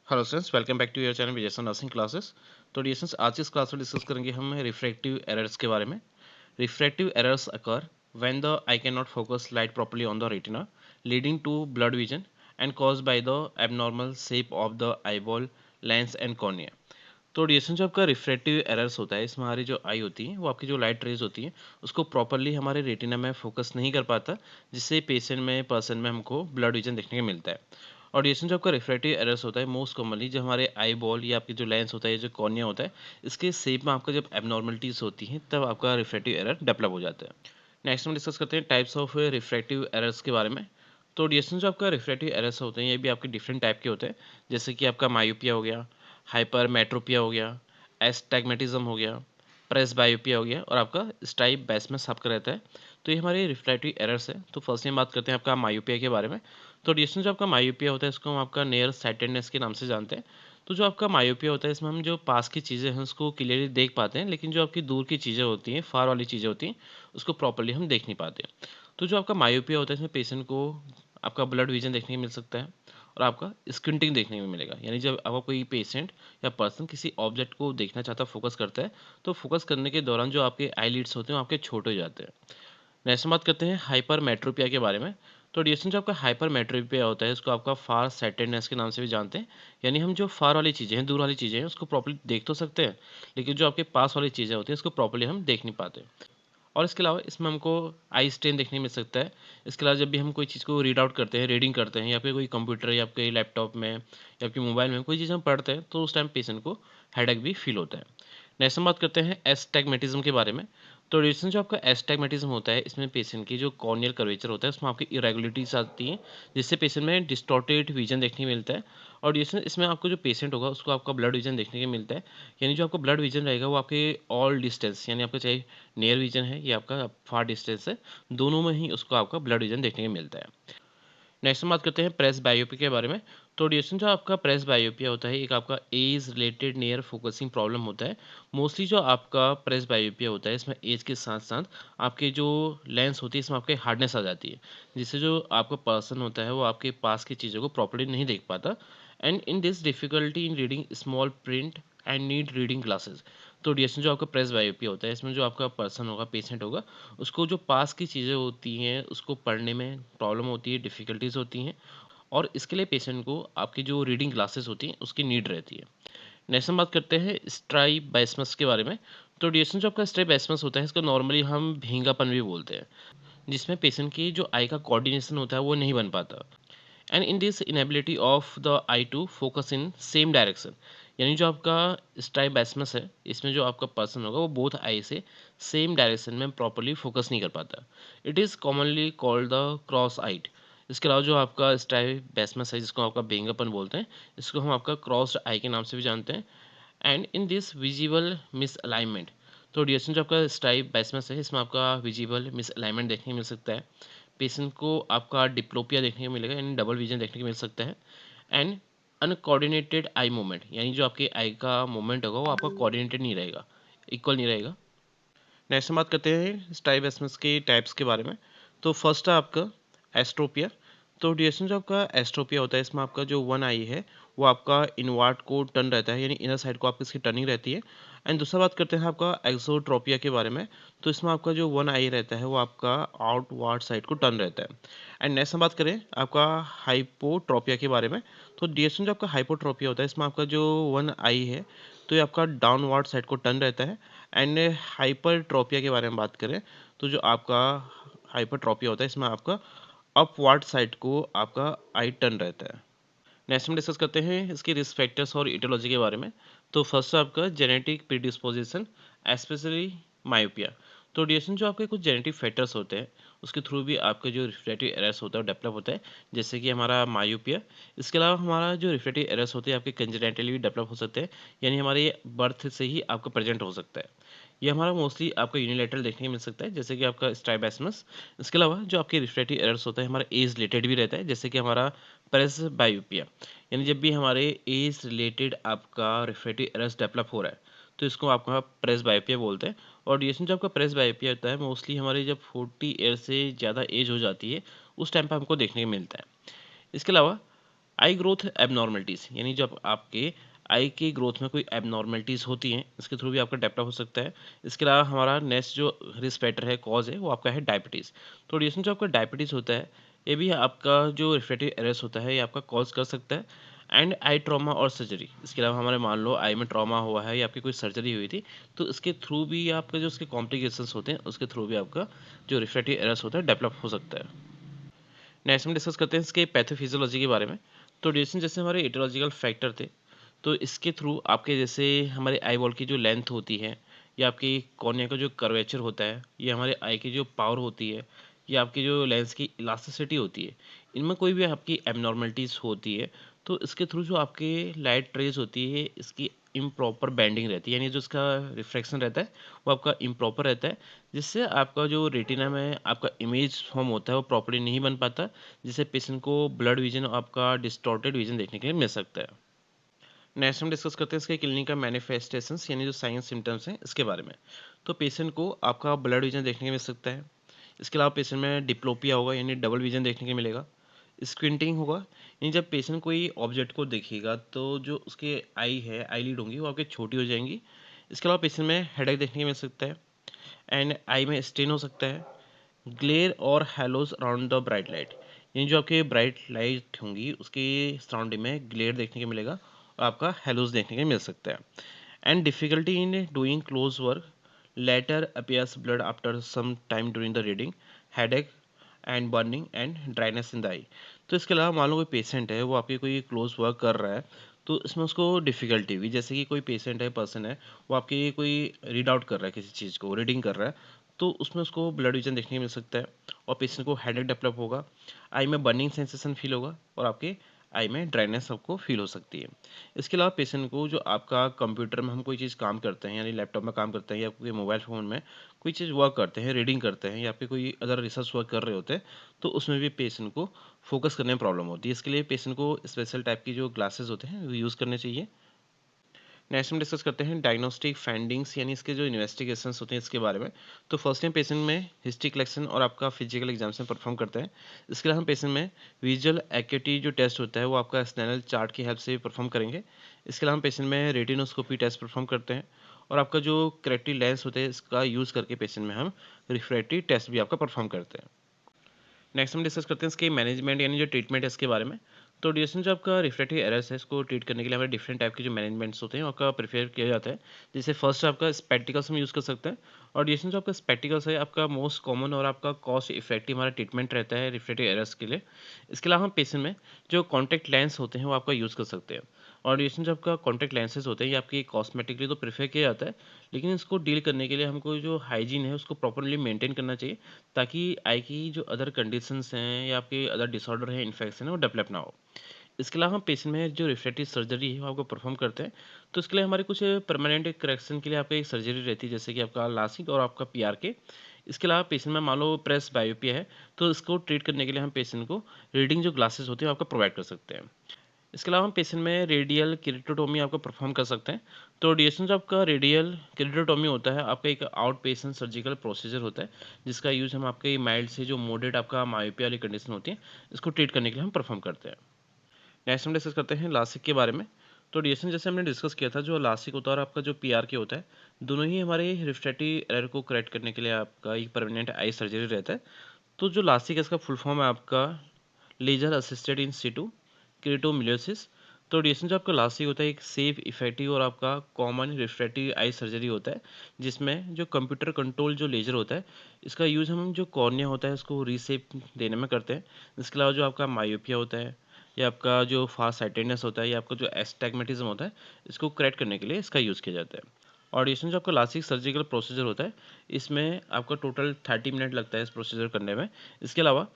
Hello students, welcome back to your channel Vijay nursing classes. तो dear students, आज इस class में डिस्कस करेंगे हम रिफ्रैक्टिव एरर्स के बारे में। Refractive errors occur when the eye can not focus light properly on the retina, leading to blurred vision and caused by the abnormal shape of the eyeball, lens and cornea. तो dear students, जो आपका refractive errors होता है, इसमें हमारी जो आई होती है वो आपकी जो लाइट रेज होती है उसको प्रॉपरली हमारे रेटिना में फोकस नहीं कर पाता, जिससे पेशेंट में पर्सन में हमको ब्लड विजन देखने को मिलता है। और डिएशन जो आपका रिफ्रैक्टिव एरर्स होता है मोस्ट कॉमनली जो हमारे आई बॉल या आपकी जो लेंस होता है, जो कॉर्निया होता है, इसके शेप में आपका जब एबनॉर्मलिटीज होती हैं तब आपका रिफ्रैक्टिव एरर डेवलप हो जाता है। नेक्स्ट हम डिस्कस करते हैं टाइप्स ऑफ रिफ्रैक्टिव एरर्स के बारे में। तो डिएशन जो आपका रिफ्रैक्टिव एरर्स होते हैं ये भी आपके डिफरेंट टाइप के होते हैं, जैसे कि आपका मायोपिया हो गया, हाइपर मेट्रोपिया हो गया, एस्टैग्मेटिज्म हो गया, प्रेस बायोपिया हो गया और आपका स्ट्राइबैसमस आपका रहता है। तो ये हमारे रिफ्रैक्टिव एरर्स है। तो फर्स्ट हम बात करते हैं आपका मायोपिया के बारे में। तो डिस्टेंस जो आपका मायोपिया होता है इसको हम आपका नियर साइटेडनेस के नाम से जानते हैं। तो जो आपका मायोपिया होता है इसमें हम जो पास की चीज़ें हैं उसको क्लियरली देख पाते हैं, लेकिन जो आपकी दूर की चीज़ें होती हैं, फार वाली चीज़ें होती हैं, उसको प्रॉपर्ली हम देख नहीं पाते। तो जो आपका मायोपिया होता है इसमें पेशेंट को आपका ब्लड विजन देखने को मिल सकता है और आपका स्क्विंटिंग देखने को मिलेगा। यानी जब आपका कोई पेशेंट या पर्सन किसी ऑब्जेक्ट को देखना चाहता है, फोकस करता है, तो फोकस करने के दौरान जो आपके आईलिड्स होते हैं वो आपके छोटे हो जाते हैं। नेक्स्ट हम बात करते हैं हाइपर मेट्रोपिया के बारे में। तो डिएशन जो आपका हाइपर मेट्रोपिया होता है इसको आपका फार साइटेडनेस के नाम से भी जानते हैं। यानी हम जो फार वाली चीज़ें हैं, दूर वाली चीज़ें हैं, उसको प्रॉपर्ली देख तो सकते हैं, लेकिन जो आपके पास वाली चीज़ें होती हैं उसको प्रॉपर्ली हम देख नहीं पाते। और इसके अलावा इसमें हमको आई स्ट्रेन देखने को मिल सकता है। इसके अलावा जब भी हम कोई चीज़ को रीड आउट करते हैं, रीडिंग करते हैं, या फिर कोई कंप्यूटर या आपके लैपटॉप में या आपके मोबाइल में कोई चीज़ हम पढ़ते हैं, तो उस टाइम पेशेंट को हेडेक भी फील होता है। नेक्स्ट हम बात करते हैं एस्टैग्मेटिज्म के बारे में। तो रिसेंट जो आपका एस्टैग्मेटिज्म होता है इसमें पेशेंट की जो कॉर्नियल कर्वेचर होता है उसमें आपकी इरेगुलरिटीज आती हैं, जिससे पेशेंट में डिस्टॉर्टेड विजन देखने को मिलता है। और रिसेंट इसमें आपको जो पेशेंट होगा उसको आपका ब्लड विजन देखने को मिलता है। यानी जो आपका ब्लड विजन रहेगा वो आपके ऑल डिस्टेंस, यानी आपका चाहे नियर विजन है या आपका फार डिस्टेंस है, दोनों में ही उसको आपका ब्लड विजन देखने को मिलता है। नेक्स्ट हम बात करते हैं प्रेस बायोपिया के बारे में। तो डिएशन जो आपका प्रेस बायोपिया होता है एक आपका age related near focusing problem होता है। मोस्टली जो आपका प्रेस बायोपिया होता है इसमें एज के साथ साथ आपके जो लेंस होती है इसमें आपके हार्डनेस आ जाती है, जिससे जो आपका पर्सन होता है वो आपके पास की चीज़ों को प्रॉपर्ली नहीं देख पाता। And in this difficulty in reading small print and need reading glasses. तो डिएशन जो आपका प्रेस बायोपिया होता है इसमें जो आपका पर्सन होगा, पेशेंट होगा, उसको जो पास की चीज़ें होती हैं उसको पढ़ने में प्रॉब्लम होती है, डिफ़िकल्टीज़ होती हैं, और इसके लिए पेशेंट को आपकी जो रीडिंग ग्लासेस होती हैं उसकी नीड रहती है। नेक्स्ट हम बात करते हैं स्ट्राइबैसमस के बारे में। तो डिएशन जो आपका स्ट्राइबैसमस होता है इसको नॉर्मली हम भींगापन भी बोलते हैं, जिसमें पेशेंट की जो आई का कोऑर्डिनेशन होता है वो नहीं बन पाता। And in this inability of the eye to focus in same direction, यानी जो आपका स्ट्राइबैसमस है इसमें जो आपका पर्सन होगा वो both eyes same direction में प्रॉपरली फोकस नहीं कर पाता। It is commonly called the cross eyed. इसके अलावा जो आपका स्ट्राइबैसमस है जिसको आपका भेंगापन बोलते हैं, इसको हम आपका क्रॉस्ड आई के नाम से भी जानते हैं। And in this visible miss alignment. तो डिएशन जो आपका स्ट्राइबैसमस है इसमें आपका विजिबल मिस अलाइनमेंट देखने को मिल सकता है। पेशेंट को आपका डिप्लोपिया देखने को मिलेगा, यानी डबल विजन देखने को मिल सकता है। एंड अनकोऑर्डिनेटेड आई मूवमेंट, यानी जो आपके आई का मूवमेंट होगा वो आपका कोऑर्डिनेटेड नहीं रहेगा, इक्वल नहीं रहेगा। नेक्स्ट हम बात करते हैं स्ट्राइबैसमस के टाइप्स के बारे में। तो फर्स्ट है आपका एस्ट्रोपिया। तो ड्यूरेशन जो आपका एस्ट्रोपिया होता है इसमें आपका जो वन आई है वो आपका इनवर्ट को टर्न रहता है, यानी इनर साइड को आपकी इसकी टर्निंग रहती है। एंड दूसरा बात करते हैं आपका एक्सोट्रोपिया के बारे में। तो इसमें आपका जो वन आई रहता है वो आपका आउटवर्ड साइड को टर्न रहता है। एंड नेक्स्ट हम बात करें आपका हाइपोट्रोपिया के बारे में। तो ड्यूरेशन जो आपका हाइपोट्रोपिया होता है इसमें आपका जो वन आई है तो ये आपका डाउनवर्ड साइड को टर्न रहता है। एंड हाइपरट्रोपिया के बारे में बात करें तो जो आपका हाइपरट्रोपिया होता है इसमें आपका अपवर्ड साइड को आपका आई टर्न रहता है। नेक्स्ट हम डिस्कस करते हैं इसके रिस्क फैक्टर्स और इटियोलॉजी के बारे में। तो फर्स्ट है आपका जेनेटिक प्रीडिस्पोजिशन, स्पेशली मायोपिया। तो डिएशन जो आपके कुछ जेनेटिक फैक्टर्स होते हैं उसके थ्रू भी आपका जो रिफ्रैक्टिव एरर्स होता है वो डेवलप होता है, जैसे कि हमारा मायोपिया। इसके अलावा हमारा जो रिफ्रैक्टिव एरर्स होते हैं आपके कंजेनिटली भी डेवलप हो सकते हैं, यानी हमारे बर्थ से ही आपका प्रेजेंट हो सकता है। ये हमारा मोस्टली आपका यूनिलेटरल देखने को मिल सकता है, जैसे कि आपका स्ट्राइबैसमस। इसके अलावा जो आपके रिफ्रैक्टिव एरर्स होता है हमारा एज रिलेटेड भी रहता है, जैसे कि हमारा प्रेस बायोपिया। यानी जब भी हमारे एज रिलेटेड आपका रिफ्रैक्टिव एरर्स डेवलप हो रहा है तो इसको आपका प्रेस बायोपिया बोलते हैं। और ड्यूरेशन जो आपका प्रेस बायोपिया होता है मोस्टली हमारी जब 40 ईयर से ज़्यादा एज हो जाती है उस टाइम पर हमको देखने को मिलता है। इसके अलावा आई ग्रोथ एबनॉर्मलिटीज़, यानी जब आपके आई की ग्रोथ में कोई एबनॉर्मलिटीज़ होती हैं, इसके थ्रू भी आपका डेवलप हो सकता है। इसके अलावा हमारा नेक्स्ट जो रिस्क फैक्टर है, कॉज़ है, वो आपका है डायबिटीज़। तो रिलेशन जो आपका डायबिटीज़ होता है, ये भी आपका जो रिफ्रैक्टिव एरर्स होता है, ये आपका कॉज़ कर सकता है। एंड आई ट्रॉमा और सर्जरी, इसके अलावा हमारे मान लो आई में ट्रॉमा हुआ है या आपकी कोई सर्जरी हुई थी, तो इसके थ्रू भी आपका जो उसके कॉम्प्लिकेशंस होते हैं, उसके थ्रू भी आपका जो रिफ्रैक्टिव एरर्स होता है, डेवलप हो सकता है। नेक्स्ट हम डिस्कस करते हैं इसके पैथोफिजियोलॉजी के बारे में। तो जैसे जैसे हमारे एटियोलॉजिकल फैक्टर थे, तो इसके थ्रू आपके जैसे हमारे आई बॉल की जो लेंथ होती है, या आपकी कॉर्निया का जो कर्वेचर होता है, या हमारे आई की जो पावर होती है, या आपकी जो लेंस की इलास्टिसिटी होती है, इनमें कोई भी आपकी एबनॉर्मलिटीज़ होती है, तो इसके थ्रू जो आपके लाइट रेज होती है, इसकी इम्प्रॉपर बेंडिंग रहती है, यानी जो इसका रिफ्रैक्शन रहता है वो आपका इम्प्रॉपर रहता है, जिससे आपका जो रेटिना में आपका इमेज फॉर्म होता है वो प्रॉपर्ली नहीं बन पाता, जिससे पेशेंट को ब्लड विजन और आपका डिस्टॉर्टेड विजन देखने के लिए मिल सकता है। नेक्स्ट हम डिस्कस करते हैं इसके क्लिनिकल मैनिफेस्टेशंस, यानी जो साइंस सिम्टम्स हैं इसके बारे में। तो पेशेंट को आपका ब्लड विजन देखने के मिल सकता है। इसके अलावा पेशेंट में डिप्लोपिया होगा, यानी डबल विजन देखने के मिलेगा। स्क्विंटिंग होगा, यानी जब पेशेंट कोई ऑब्जेक्ट को देखेगा तो जो उसके आई है, आईलिड होंगी वो आपके छोटी हो जाएंगी। इसके अलावा पेशेंट में हेडेक देखने को मिल सकता है। एंड आई में स्टेन हो सकता है। ग्लेयर और हैलोज अराउंड द ब्राइट लाइट, यानी जो आपके ब्राइट लाइट होंगी उसके सराउंडिंग में ग्लेयर देखने को मिलेगा और आपका हैलोज देखने को मिल सकता है। And difficulty in doing close work, letter appears blurred after some time during the reading, headache and burning and dryness in the eye. तो इसके अलावा मान लो कोई पेशेंट है वो आपके कोई क्लोज वर्क कर रहा है, तो इसमें उसको डिफ़िकल्टी हुई, जैसे कि कोई पेशेंट है, पर्सन है, वो आपकी कोई रीड आउट कर रहा है, किसी चीज़ को रीडिंग कर रहा है, तो उसमें उसको ब्लड विजन देखने को मिल सकता है और पेशेंट को हेडेक डेवलप होगा, आई में बर्निंग सेंसेशन फील होगा और आपके आई में ड्राइनेस आपको फील हो सकती है। इसके अलावा पेशेंट को जो आपका कंप्यूटर में हम कोई चीज़ काम करते हैं, यानी लैपटॉप में काम करते हैं या कोई मोबाइल फ़ोन में कोई चीज़ वर्क करते हैं, रीडिंग करते हैं या फिर कोई अदर रिसर्च वर्क कर रहे होते हैं, तो उसमें भी पेशेंट को फोकस करने में प्रॉब्लम होती है। इसके लिए पेशेंट को स्पेशल टाइप की जो ग्लासेस होते हैं वो यूज़ करने चाहिए। नेक्स्ट हम डिस्कस करते हैं डायग्नोस्टिक फाइंडिंग्स, यानी इसके जो इन्वेस्टिगेशंस होते हैं इसके बारे में। तो फर्स्ट टाइम पेशेंट में हिस्ट्री कलेक्शन और आपका फिजिकल एग्जामिनेशन परफॉर्म करते हैं। इसके अलावा हम पेशेंट में विजुअल एक्यूटी जो टेस्ट होता है वो आपका स्नैनल चार्ट की हेल्प से परफॉर्म करेंगे। इसके अलावा हम पेशेंट में रेटिनोस्कोपी टेस्ट परफॉर्म करते हैं और आपका जो करेक्टिव लेंस होते हैं इसका यूज़ करके पेशेंट में हम रिफ्रैक्टिव टेस्ट भी आपका परफॉर्म करते हैं। नेक्स्ट हम डिस्कस करते हैं इसके मैनेजमेंट, यानी जो ट्रीटमेंट है इसके बारे में। तो ड्यूरेशन जो आपका रिफ्रैक्टिव एरर्स है इसको ट्रीट करने के लिए हमें डिफरेंट टाइप के जो मैनेजमेंट्स होते हैं आपका प्रेफर किया जाता है। जैसे फर्स्ट आपका स्पेक्टिकल्स हम यूज़ कर सकते हैं, और ड्यूरेशन जो आपका स्पेक्टिकल्स है आपका मोस्ट कॉमन और आपका कॉस्ट इफेक्टिव हमारा ट्रीटमेंट रहता है रिफ्रैक्टिव एरर्स के लिए। इसके अलावा हम पेशेंट में जो कॉन्टैक्ट लेंस होते हैं वो आपका यूज़ कर सकते हैं, और ड्यूरेशन जो आपका कॉन्टैक्ट लेंसेज होते हैं ये आपकी कॉस्मेटिकली तो प्रेफर किया जाता है, लेकिन इसको डील करने के लिए हमको जो हाइजीन है उसको प्रॉपरली मेंटेन करना चाहिए, ताकि आई की जो अदर कंडीशंस हैं या आपके अदर डिसऑर्डर है, इन्फेक्शन है, वो डेवलप ना हो। इसके अलावा हम पेशेंट में जो रिफ्रैक्टिव सर्जरी है वो आपको परफॉर्म करते हैं, तो इसके लिए हमारे कुछ परमानेंट करेक्शन के लिए आपका एक सर्जरी रहती है, जैसे कि आपका लासिक और आपका पीआरके। इसके अलावा पेशेंट में मान लो प्रेस बायोपिया है, तो इसको ट्रीट करने के लिए हम पेशेंट को रीडिंग जो ग्लासेस होती है वो आपको प्रोवाइड कर सकते हैं। इसके अलावा हम पेशेंट में रेडियल केरेटोटोमी आपका परफॉर्म कर सकते हैं। तो डिएशन जो आपका रेडियल केरेटोटोमी होता है आपका एक आउट पेशेंट सर्जिकल प्रोसीजर होता है, जिसका यूज़ हम आपके माइल्ड से जो मॉडरेट आपका मायोपिया वाली कंडीशन होती है इसको ट्रीट करने के लिए हम परफॉर्म करते हैं। नेक्स्ट हम डिस्कस करते हैं लासिक के बारे में। तो डिएशन जैसे हमने डिस्कस किया था, जो लासिक होता है और आपका जो पीआर के होता है, दोनों ही हमारे रिफ्रैक्टिव एरर को करेक्ट करने के लिए आपका एक परमानेंट आई सर्जरी रहता है। तो जो लासिक है इसका फुल फॉर्म है आपका लेजर असिस्टेड इन सिटू केरेटोमिलियोसिस। तो डिएशन जो आपका लासिक होता है एक सेफ, इफेक्टिव और आपका कॉमन रिफ्रैक्टिव आई सर्जरी होता है, जिसमें जो कंप्यूटर कंट्रोल जो लेजर होता है इसका यूज़ हम जो कॉर्निया होता है उसको रीसेप देने में करते हैं। इसके अलावा जो आपका मायोपिया होता है या आपका जो फास्ट साइटेडनेस होता है या आपका जो एस्टैग्मेटिज्म होता है, इसको करेक्ट करने के लिए इसका यूज़ किया जाता है। और इसमें जो आपका लासिक सर्जिकल प्रोसीजर होता है, इसमें आपका टोटल 30 मिनट लगता है इस प्रोसीजर करने में। इसके अलावा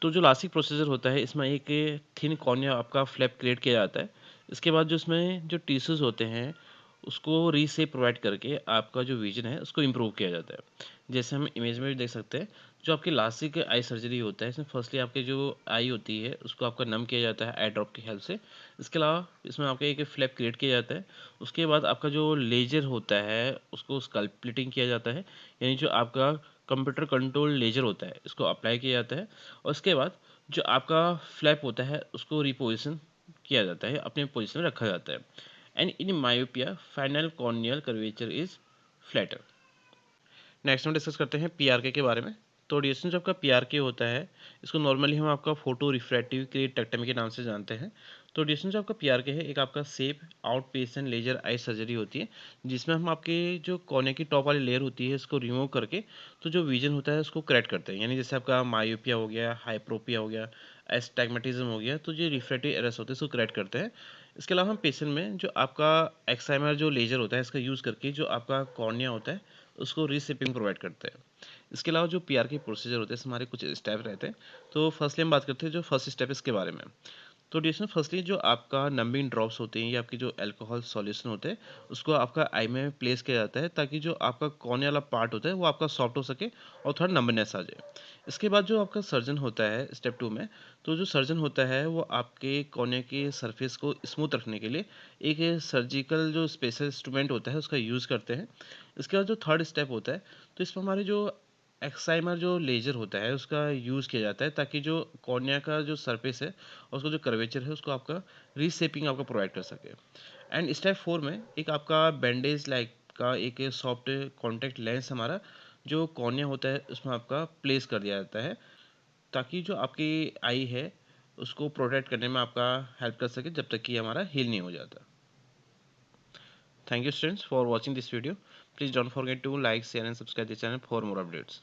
तो जो लासिक प्रोसीजर होता है इसमें एक थिन कॉर्निया आपका फ्लैप क्रिएट किया जाता है। इसके बाद जो इसमें जो टिश्यूज़ होते हैं उसको रीशेप प्रोवाइड करके आपका जो विजन है उसको इम्प्रूव किया जाता है। जैसे हम इमेज में भी देख सकते हैं, जो आपकी लासिक आई सर्जरी होता है इसमें फर्स्टली आपकी जो आई होती है उसको आपका नम किया जाता है आई ड्रॉप की हेल्प से। इसके अलावा इसमें आपका एक फ्लैप क्रिएट किया जाता है। उसके बाद आपका जो लेजर होता है उसको स्कल्पटिंग किया जाता है, यानी जो आपका कंप्यूटर कंट्रोल लेजर होता है इसको अप्लाई किया जाता है, और उसके बाद जो आपका फ्लैप होता है उसको रिपोजिशन किया जाता है, अपने पोजीशन में रखा जाता है। And in myopia final corneal curvature is flatter. Next हम डिस्कस करते हैं पीआरके के बारे में। तो डिएक्शन जो आपका पीआरके होता है, इसको नॉर्मली हम आपका फोटो रिफ्रैक्टिव केरेक्टेक्टमी के नाम से जानते हैं। तो डिएक्शन जो आपका पीआरके है, एक आपका safe outpatient laser eye surgery होती है, जिसमें हम आपके जो कॉर्निया की टॉप वाली लेयर होती है इसको रिमूव करके तो जो विजन होता है उसको करेक्ट करते हैं। यानी जैसे आपका मायोपिया हो गया, हाइप्रोपिया हो गया, एस्टैग्मेटिज्म हो गया, तो जो रिफ्रैक्टिव एरर्स होते हैं इसको करेक्ट करते हैं। इसके अलावा हम पेशेंट में जो आपका एक्साइमर जो लेजर होता है इसका यूज़ करके जो आपका कॉर्निया होता है उसको रीशेपिंग प्रोवाइड करते हैं। इसके अलावा जो पीआर के प्रोसीजर होते हैं, इसमें हमारे कुछ स्टेप रहते हैं। तो फर्स्टली हम बात करते हैं जो फर्स्ट स्टेप इसके बारे में। तो डिएक्शन फर्स्टली जो आपका नंबिंग ड्रॉप्स होते हैं या आपकी जो अल्कोहल सॉल्यूशन होते हैं उसको आपका आई में प्लेस किया जाता है, ताकि जो आपका कोने वाला पार्ट होता है वो आपका सॉफ्ट हो सके और थोड़ा नंबनेस आ जाए। इसके बाद जो आपका सर्जन होता है स्टेप 2 में, तो जो सर्जन होता है वो आपके कोने के सरफेस को स्मूथ रखने के लिए एक सर्जिकल जो स्पेशल इंस्ट्रूमेंट होता है उसका यूज़ करते हैं। इसके बाद जो थर्ड स्टेप होता है, तो इसमें हमारे जो एक्साइमर जो लेजर होता है उसका यूज़ किया जाता है, ताकि जो कॉर्निया का जो सरफेस है और उसका जो कर्वेचर है उसको आपका रीशेपिंग आपका प्रोवाइड कर सके। एंड स्टेप 4 में एक आपका बैंडेज लाइक का एक सॉफ्ट कॉन्टैक्ट लेंस हमारा जो कॉर्निया होता है उसमें आपका प्लेस कर दिया जाता है, ताकि जो आपकी आई है उसको प्रोटेक्ट करने में आपका हेल्प कर सके जब तक कि हमारा हील नहीं हो जाता। Thank you students for watching this video. Please don't forget to like, share and subscribe the channel for more updates.